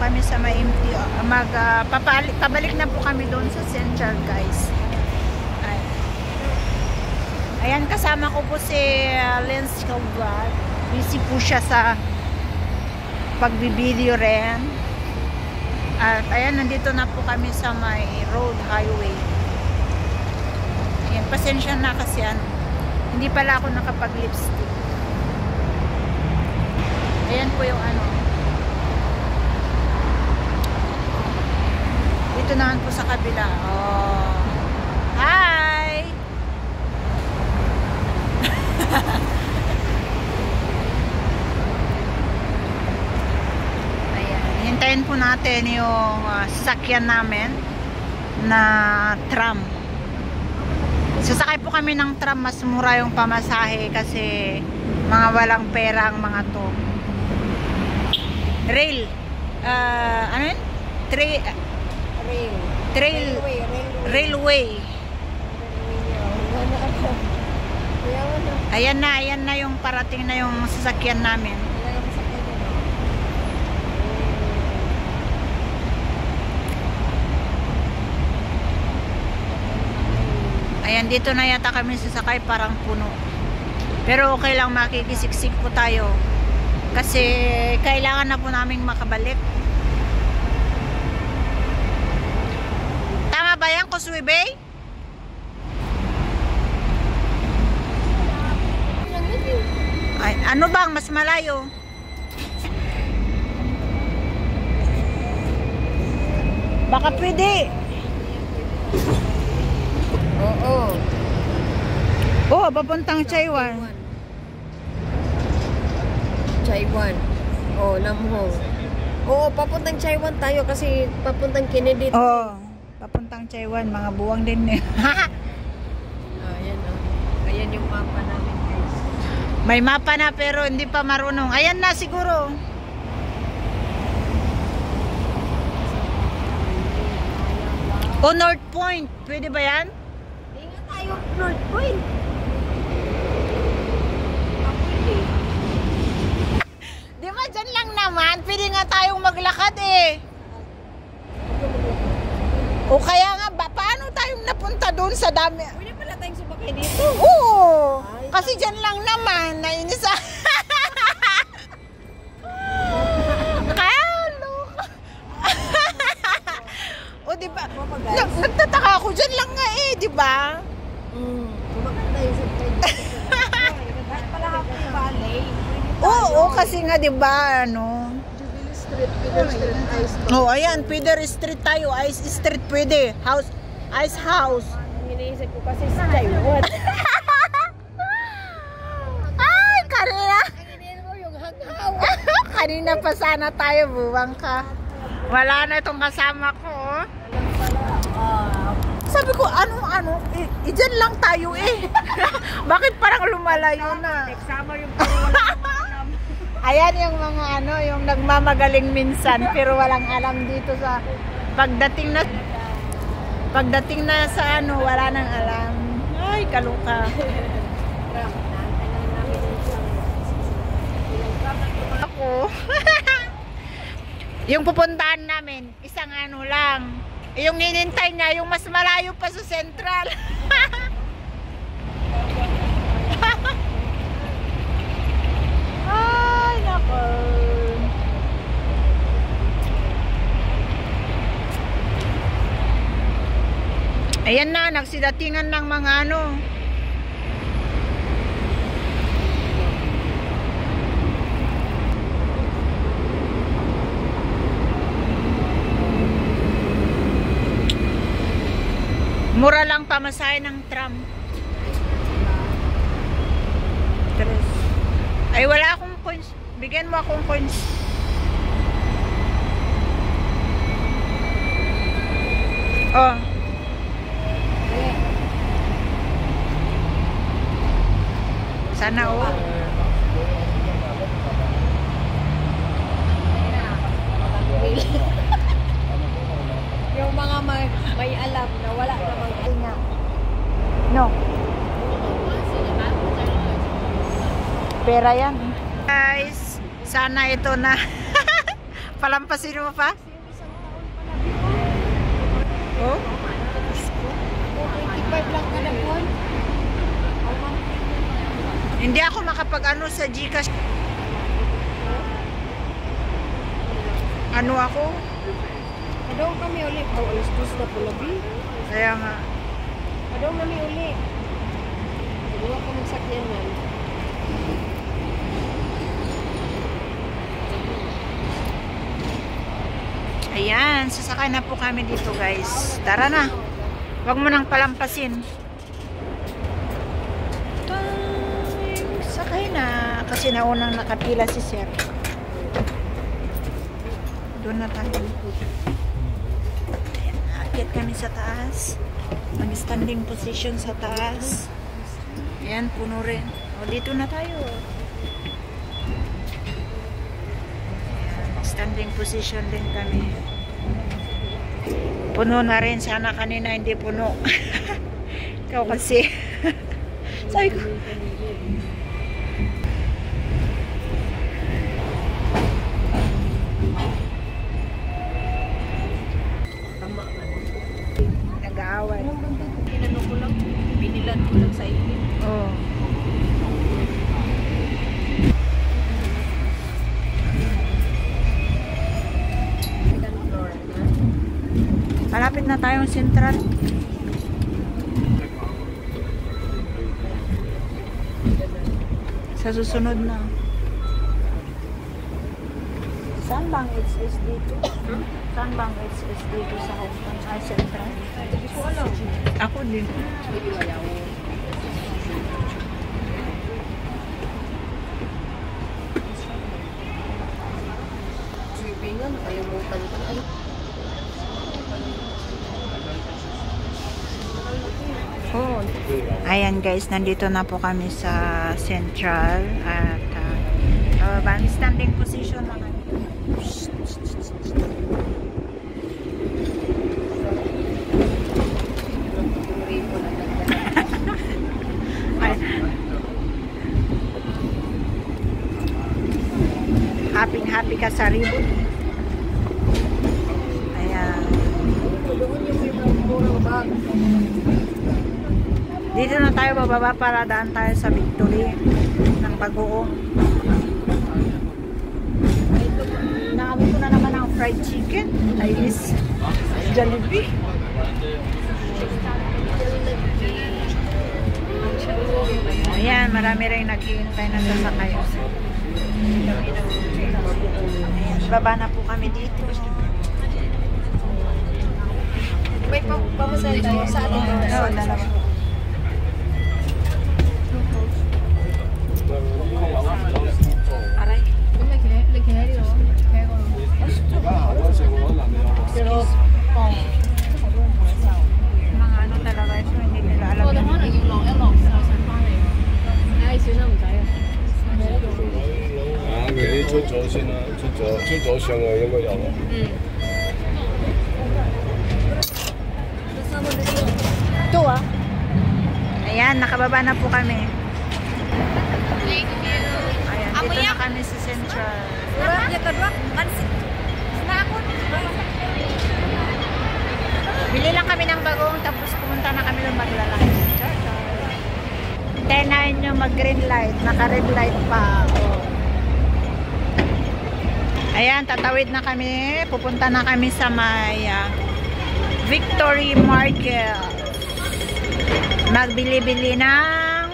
kami sa pabalik na po kami doon sa Central, guys. Ayan, kasama ko po si Lens Calvar. Busy po siya sa pagbibideo rin. At ayan, nandito na po kami sa may road highway. Ayan, pasensya na kasi hindi pala ako nakapag-lipstick. Ayan po yung dito naman po sa kabila. Oh. Hi! Ayan, hintayin po natin yung sasakyan namin na tram. Sasakay po kami ng tram, mas mura yung pamasahe kasi mga walang pera ang mga to. Rail. Ano yun? Railway. Ayan na yung parating na yung sasakyan namin. Ayan, dito na yata kami sasakay, parang puno. Pero okay lang, makikisiksik po tayo. Kasi kailangan na po naming makabalik. Tama ba yan, Causeway Bay? Ay, ano bang mas malayo? Baka pwede. Oo. Oh, papuntang Chaiwan. Chaiwan. Oh, Lamhong. Oo, papuntang Chaiwan tayo kasi papuntang Kennedy. Oh, papuntang Chaiwan, mga buwang din. Ayan Ayan yung mapa namin, guys. May mapa na pero hindi pa marunong. Ayan na siguro. O North Point, pwede ba yan? Hindi nga tayo North Point. Di ba dyan lang naman? Pwede nga tayong maglakad eh. O kaya nga, paano tayong napunta doon sa dami? Pwede pala tayong sumakay dito. Oo, kasi dyan lang naman. Nainis O diba? Nagtataka ako dyan lang nga eh, diba? Sumakay tayo sa dito. Kahit pala Happy Valley. Oo, kasi nga diba, Jubilee Street, Peter Street, Ice. Oh, ayan, Peter Street tayo. Ice Street pwede. Ice House. Iniisip ko kasi sa Chaiwan. Ay, kanina. Ang iniisip ko yung hanghaw. Kanina pa sana tayo, buwang ka. Wala na itong kasama ko, oh. Sabi ko, dyan lang tayo eh. Bakit parang lumalayo na? Eksama yung Ayan yung mga yung nagmamagaling minsan pero walang alam dito sa pagdating na sa wala nang alam. Ay, kaluka. Ako. Yung pupuntahan namin, isang lang. Yung hinintay niya, yung mas malayo pa sa Central. Ay, nako. Ayan na, nagsidatingan ng mga mura lang pamasahe ng tram. Ay, wala akong coins. Bigyan mo akong coins. Oh. Sana oh. Yung mga may alam na wala namang Niya. No. Pera yan. Guys, sana ito na. Papalampasin mo pa? Oh? 25 lang kada buwan. Hindi ako makapag-ano sa GCash. Ano ako? Kadong kami ulit. Oh, alas 2 na pula, bi. Kaya nga. Kadong kami ulit. Huwag ka magsakyan man. Ayan, sasakay na po kami dito guys. Tara na. Huwag mo nang palampasin. Sakay na. Kasi naunang nakapila si sir. Doon na tayo. Ayan, aakyat kami sa taas. Mag-standing position sa taas. Ayan, puno rin. O, dito na tayo. Standing position din kami. Puno na rin. Sana kanina hindi puno. Ikaw kasi. Sabi ko. Nag-aaway. Inano ko lang. Binilan ko lang sa ilim. Oo. Malapit na tayong sentral. Sa susunod na. Saan bang it's dito? Saan bang it's dito sa Hong Kong? Ay, sentral? Hindi ko alam. Ako din. Sweepingan. Ayaw mo tanto. Ay. Oh. Ayan guys, nandito na po kami sa Central at standing position na kami. Happy ka sa ribbon. Ayan. Dito na tayo bababa para daan tayo sa Victory ng Bagoong. Naamoy ko na naman ang fried chicken. Ayos. Jollibee. Ayan, marami rin naghihintay na sasakay. Ayan, baba na po kami dito. May pamasahe tayo sa atin. Oo, dalawa. Aray. Pero, mga ano talaga ito, hindi nila alam.出咗先啦，出咗上去應該有啊。Ito ah. Ayan, nakababa na po kami. Ayan, dito na kami sa Central. Bili lang kami ng bagong tapos pumunta na kami ng maglalakay. Hintayin namin yung mag-green light. Naka-red light pa. Oh. Ayan, tatawid na kami. Pupunta na kami sa may Victory Market. Magbili-bili ng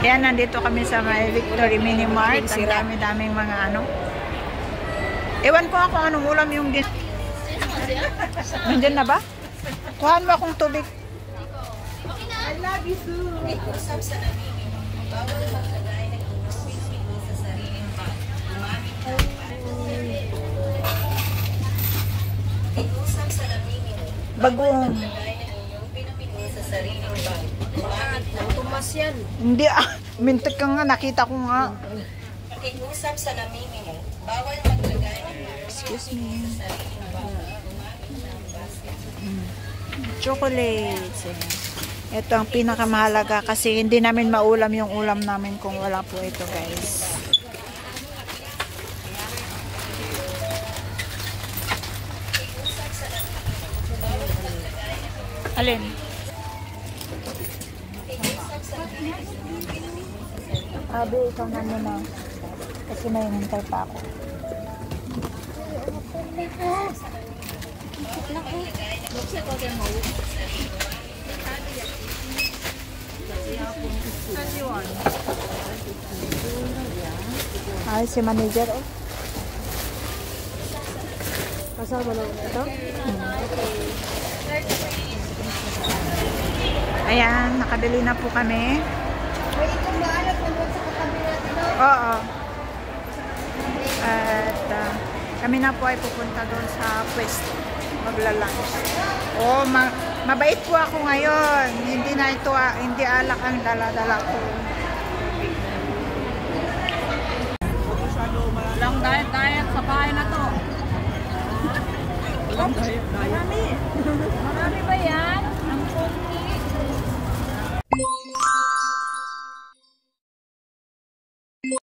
ayan, nandito kami sa may Victory Mini Mart. Ang dami-daming mga ano. Ewan ko nga kung anong ulam yung nandyan na ba? Kuhaan mo akong tubig. I love you too. Usap sa namimino, bawal maglagay ng pinipili sa sariling bag. Gumamit ng usap sa namimino, Bagong. maglagay ng inyong pinipili sa sariling bag. Gumamit ng Tumas yan. Hindi mintik ka nga, nakita ko nga. Usap sa namimino, bawal maglagay ng Excuse me. sa sariling bag. Gumamit ng basket. Chocolates. Ayan. Ito ang pinakamahalaga kasi hindi namin maulam yung ulam namin kung wala po ito, guys. Alin? Abi, ikaw na muna. Kasi may hintay pa ako. Ay, si manager, oh. Kasama lang ito? Ayan, nakabili na po kami. May itong maalat na doon sa katabi natin, no? Oo. At kami na po ay pupunta doon sa pwesto. Magla-lunch. Oh, mabait po ako ngayon. Hindi na ito, hindi alak ang dala-dala ko. Lang diet sa bahay na to. Marami. Marami ba yan?